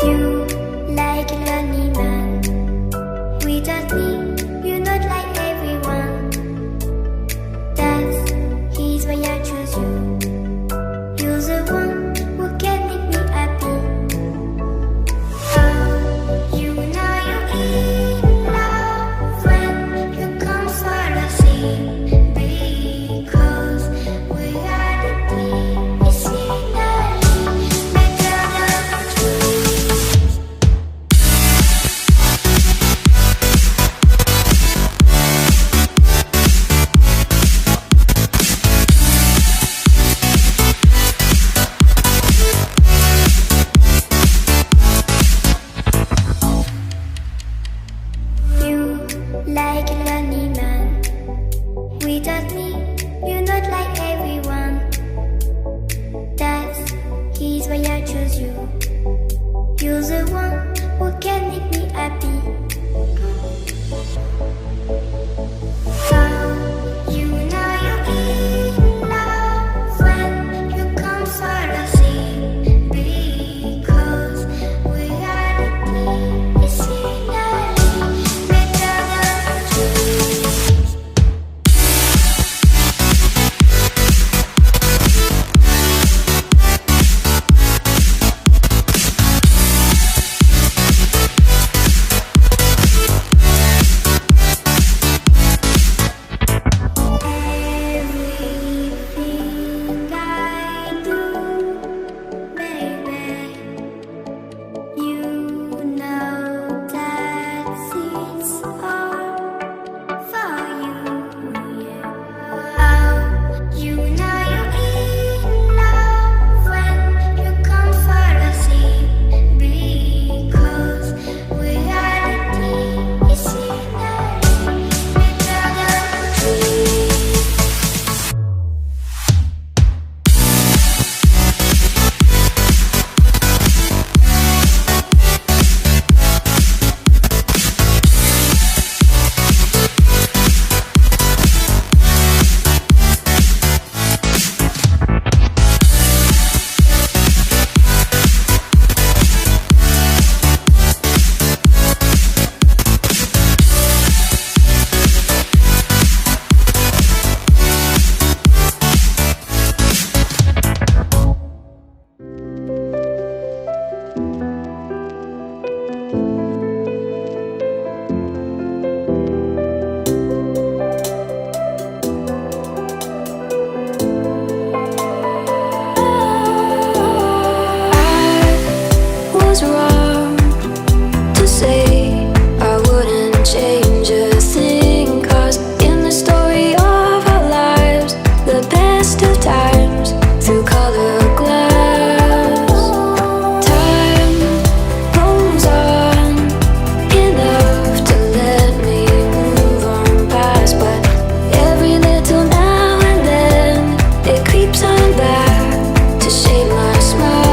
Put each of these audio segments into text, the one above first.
You like a lonely man. Without me, you're not like everyone. That's he's why I choose you. You're the one who can make me happy. Oh, you know you're in love when you come for the sea. Because we are the team, it's finally better than dreams. You like a lonely man. Without me, you're not like everyone. That's he's why I choose you. You're the one who can make me happy. Oh, you know you're in love when you come for the sea. Because we are the team, it's finally better than dreams. Everything I do, baby, you know that it's all for you, yeah. Oh, you know you're in love when you come for the sea. Because we are the team, it's finally better than dreams. I was wrong to say I wouldn't change a thing. 'Cause in the story of our lives, the best of times through color glass, time rolls on enough to let me move on past. But every little now and then it creeps on back to shade my smile.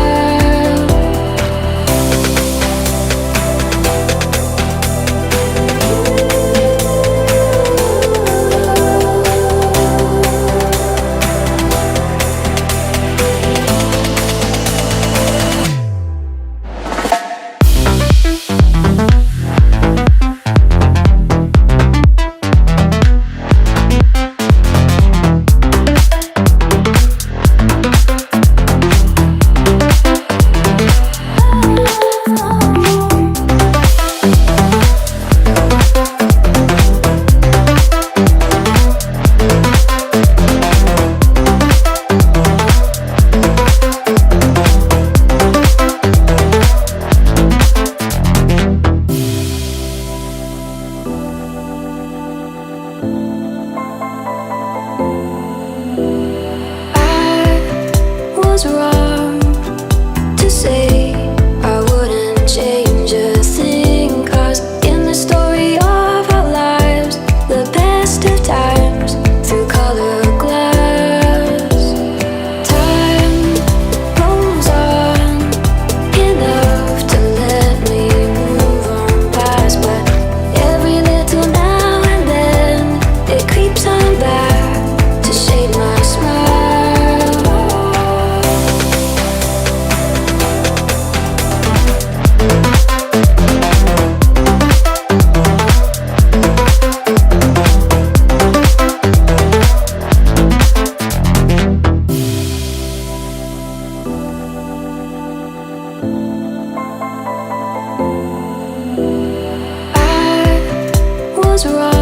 was wrong